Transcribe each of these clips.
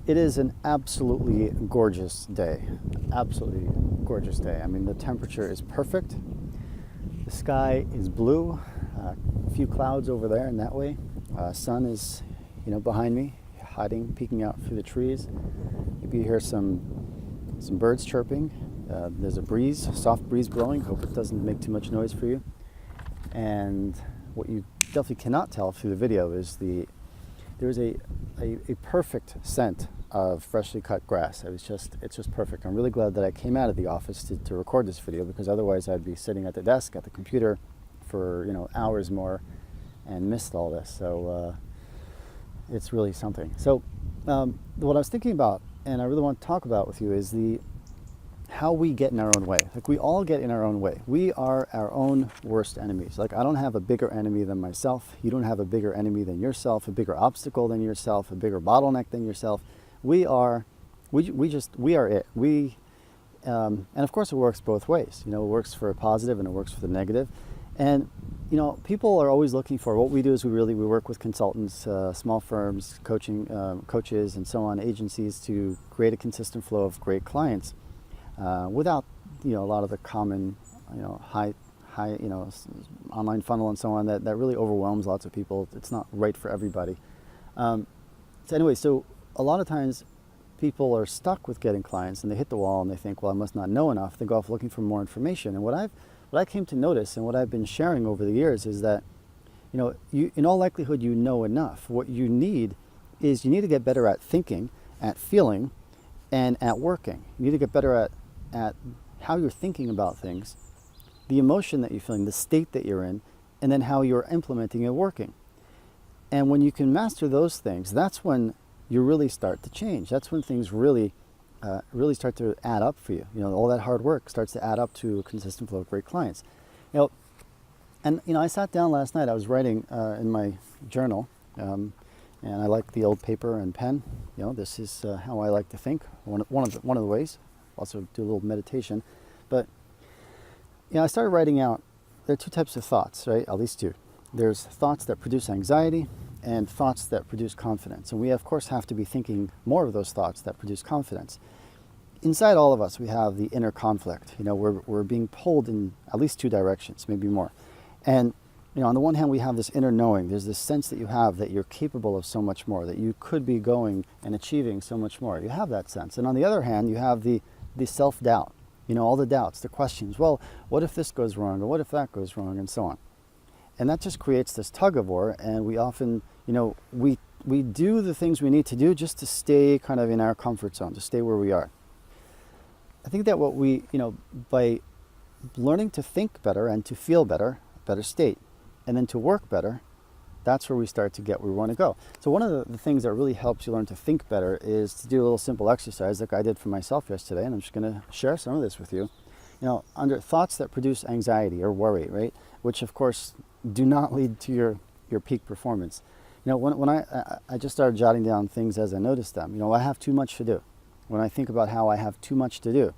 It is an absolutely gorgeous day. Absolutely gorgeous day. I mean, the temperature is perfect. The sky is blue. A few clouds over there and that way. Sun is, behind me, hiding, peeking out through the trees. Maybe you hear some birds chirping. There's a breeze, soft breeze blowing. Hope it doesn't make too much noise for you. And what you definitely cannot tell through the video is there's a perfect scent of freshly cut grass. It's just perfect. I'm really glad that I came out of the office to record this video, because otherwise I'd be sitting at the desk at the computer for hours more and missed all this. So it's really something. So what I was thinking about, and I really want to talk about with you, is how we get in our own way. Like, we all get in our own way. We are our own worst enemies. Like, I don't have a bigger enemy than myself. You don't have a bigger enemy than yourself, a bigger obstacle than yourself, a bigger bottleneck than yourself. We are it. And of course it works both ways. It works for a positive and it works for the negative. And people are always looking for, what we do is we work with consultants, small firms, coaches, and so on, agencies, to create a consistent flow of great clients. Without a lot of the common high online funnel and so on that really overwhelms lots of people. It's not right for everybody. So a lot of times people are stuck with getting clients, and they hit the wall and they think, well, I must not know enough. They go off looking for more information. And what I came to notice, and what I've been sharing over the years, is that you, in all likelihood, you know enough. What you need is to get better at thinking, at feeling, and at working. You need to get better at how you're thinking about things, the emotion that you're feeling, the state that you're in, and then how you're implementing and working. And when you can master those things, that's when you really start to change. That's when things really start to add up for you. All that hard work starts to add up to a consistent flow of great clients. I sat down last night. I was writing in my journal, and I like the old paper and pen. This is how I like to think. One of the ways. Also do a little meditation, but I started writing out. There are two types of thoughts, right? At least two. There's thoughts that produce anxiety and thoughts that produce confidence. And we, of course, have to be thinking more of those thoughts that produce confidence. Inside all of us, we have the inner conflict. We're being pulled in at least two directions, maybe more. And on the one hand, we have this inner knowing. There's this sense that you have that you're capable of so much more, that you could be going and achieving so much more. You have that sense. And on the other hand, you have the self-doubt, all the doubts, the questions. Well, what if this goes wrong? Or what if that goes wrong? And so on. And that just creates this tug of war. And we often, we do the things we need to do just to stay kind of in our comfort zone, to stay where we are. I think that what we, by learning to think better and to feel better, better state, and then to work better, that's where we start to get where we want to go. So one of the things that really helps you learn to think better is to do a little simple exercise like I did for myself yesterday, and I'm just going to share some of this with you. Under thoughts that produce anxiety or worry, right, which of course do not lead to your peak performance. When I just started jotting down things as I noticed them. I have too much to do. When I think about how I have too much to do,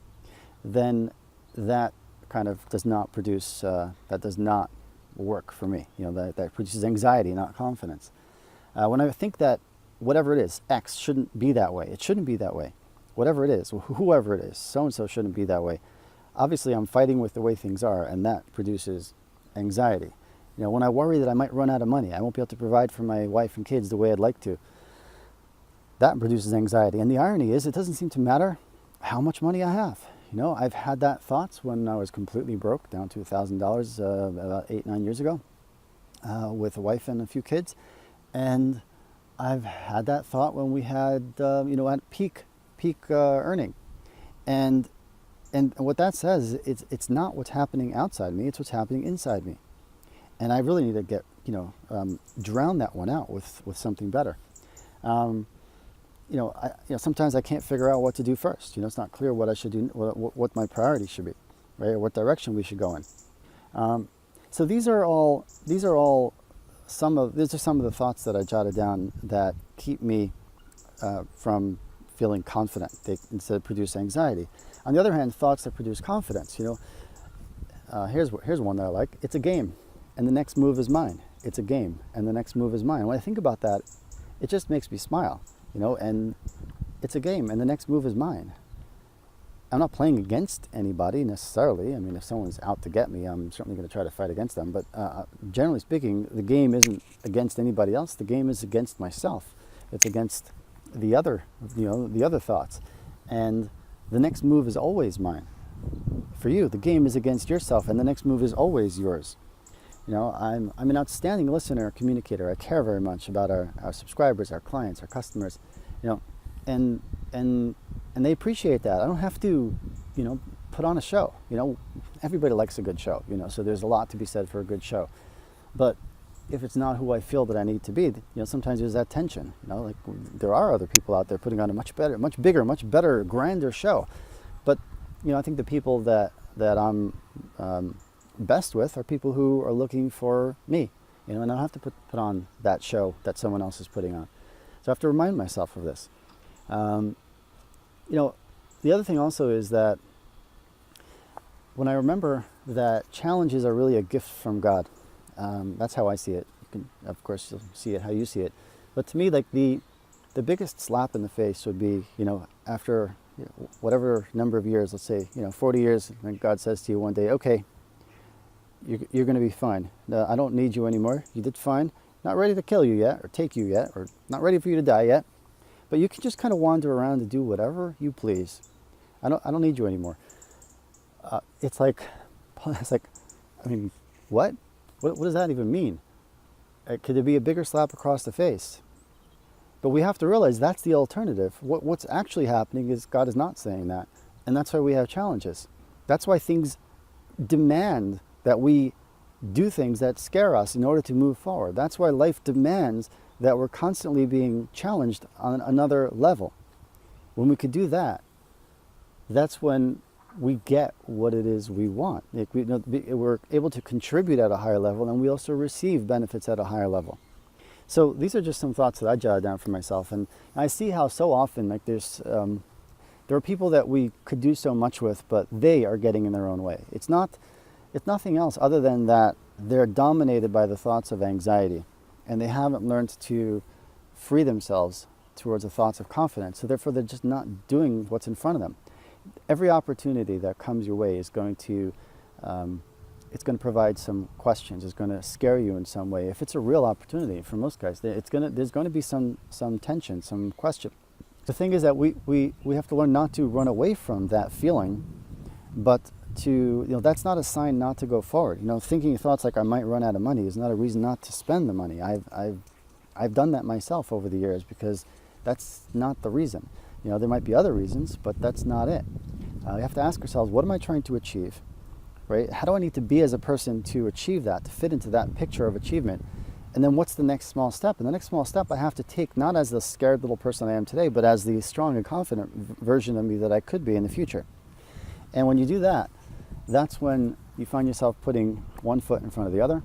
then that kind of does not produce, that does not work for me. That produces anxiety, not confidence. When I think that whatever it is, X shouldn't be that way, it shouldn't be that way. Whatever it is, whoever it is, so-and-so shouldn't be that way. Obviously, I'm fighting with the way things are, and that produces anxiety. When I worry that I might run out of money, I won't be able to provide for my wife and kids the way I'd like to, that produces anxiety. And the irony is, it doesn't seem to matter how much money I have. I've had that thoughts when I was completely broke, down to $1,000 about 8-9 years ago, with a wife and a few kids. And I've had that thought when we had, at peak earning. And what that says is it's not what's happening outside me, it's what's happening inside me. And I really need to get, drown that one out with something better. Sometimes I can't figure out what to do first. It's not clear what I should do, what my priority should be, right? Or what direction we should go in. So these are some of the thoughts that I jotted down that keep me from feeling confident. They instead produce anxiety. On the other hand, thoughts that produce confidence. Here's one that I like. It's a game, and the next move is mine. It's a game, and the next move is mine. When I think about that, it just makes me smile. And it's a game, and the next move is mine. I'm not playing against anybody necessarily. I mean, if someone's out to get me, I'm certainly going to try to fight against them. But generally speaking, the game isn't against anybody else. The game is against myself. It's against the other, the other thoughts. And the next move is always mine. For you, the game is against yourself, and the next move is always yours. I'm an outstanding listener, communicator. I care very much about our subscribers, our clients, our customers, and they appreciate that. I don't have to, put on a show. Everybody likes a good show, so there's a lot to be said for a good show. But if it's not who I feel that I need to be, sometimes there's that tension. Like there are other people out there putting on a much better, much bigger, much better, grander show. But I think the people that I'm best with are people who are looking for me, and I don't have to put on that show that someone else is putting on. So I have to remind myself of this. The other thing also is that when I remember that challenges are really a gift from God, that's how I see it. You can, of course, you'll see it how you see it. But to me, like the biggest slap in the face would be, after whatever number of years, let's say, 40 years, and God says to you one day, okay, you're going to be fine. I don't need you anymore. You did fine. Not ready to kill you yet, or take you yet, or not ready for you to die yet. But you can just kind of wander around and do whatever you please. I don't need you anymore. It's like, I mean, what? What does that even mean? Could there be a bigger slap across the face? But we have to realize that's the alternative. What's actually happening is God is not saying that. And that's why we have challenges. That's why things demand that we do things that scare us in order to move forward. That's why life demands that we're constantly being challenged on another level. When we could do that, that's when we get what it is we want. We're able to contribute at a higher level, and we also receive benefits at a higher level. So these are just some thoughts that I jotted down for myself, and I see how so often there are people that we could do so much with, but they are getting in their own way. It's nothing else other than that they're dominated by the thoughts of anxiety, and they haven't learned to free themselves towards the thoughts of confidence. So therefore, they're just not doing what's in front of them. Every opportunity that comes your way is going to provide some questions. It's going to scare you in some way. If it's a real opportunity, for most guys, there's going to be some tension, some question. The thing is that we have to learn not to run away from that feeling, but to, that's not a sign not to go forward. Thinking thoughts like I might run out of money is not a reason not to spend the money. I've done that myself over the years, because that's not the reason. There might be other reasons, but that's not it. We have to ask ourselves, what am I trying to achieve? Right? How do I need to be as a person to achieve that, to fit into that picture of achievement? And then what's the next small step? And the next small step I have to take not as the scared little person I am today, but as the strong and confident version of me that I could be in the future. And when you do that, that's when you find yourself putting one foot in front of the other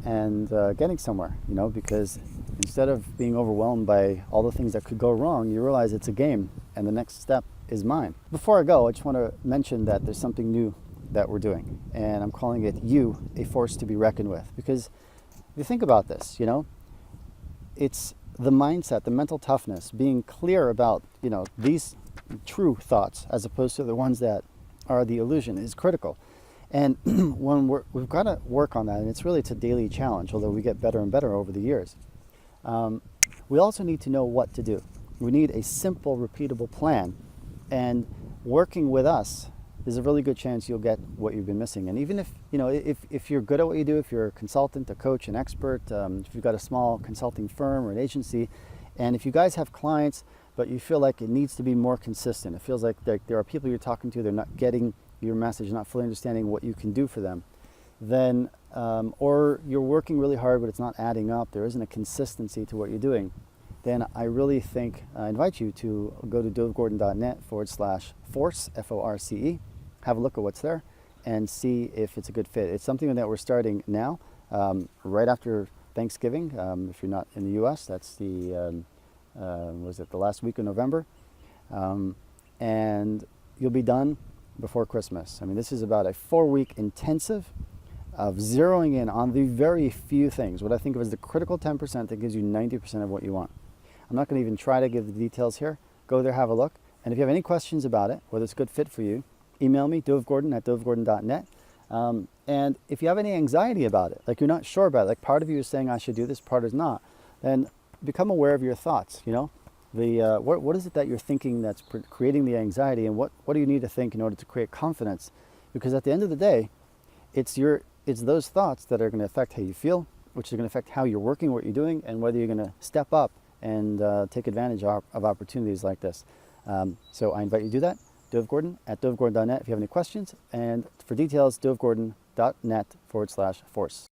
and getting somewhere, because instead of being overwhelmed by all the things that could go wrong, you realize it's a game and the next step is mine. Before I go, I just want to mention that there's something new that we're doing, and I'm calling it You, a Force to be Reckoned With. Because if you think about this, it's the mindset, the mental toughness, being clear about, these true thoughts as opposed to the ones that are the illusion is critical. And when we've got to work on that, and it's a daily challenge, although we get better and better over the years. We also need to know what to do. We need a simple, repeatable plan, and working with us, there's a really good chance you'll get what you've been missing. And even if you're good at what you do, if you're a consultant, a coach, an expert, if you've got a small consulting firm or an agency, and if you guys have clients, but you feel like it needs to be more consistent, it feels like there are people you're talking to, they're not getting your message, not fully understanding what you can do for them, then, or you're working really hard, but it's not adding up, there isn't a consistency to what you're doing, then I really think, I invite you to go to dovegordon.net/force, F-O-R-C-E, have a look at what's there, and see if it's a good fit. It's something that we're starting now, right after Thanksgiving. If you're not in the U.S., that's the last week of November, and you'll be done before Christmas. I mean, this is about a 4-week intensive of zeroing in on the very few things, what I think of as the critical 10% that gives you 90% of what you want. I'm not going to even try to give the details here, Go there, have a look. And if you have any questions about it, whether it's a good fit for you, email me, dovegordon@dovegordon.net. And if you have any anxiety about it, like you're not sure about it, like part of you is saying I should do this, part is not, then become aware of your thoughts. What is it that you're thinking that's creating the anxiety, and what do you need to think in order to create confidence? Because at the end of the day, it's those thoughts that are going to affect how you feel, which is going to affect how you're working, what you're doing, and whether you're going to step up and take advantage of opportunities like this. So I invite you to do that. Dove Gordon at dovegordon.net if you have any questions. And for details, dovegordon.net/force.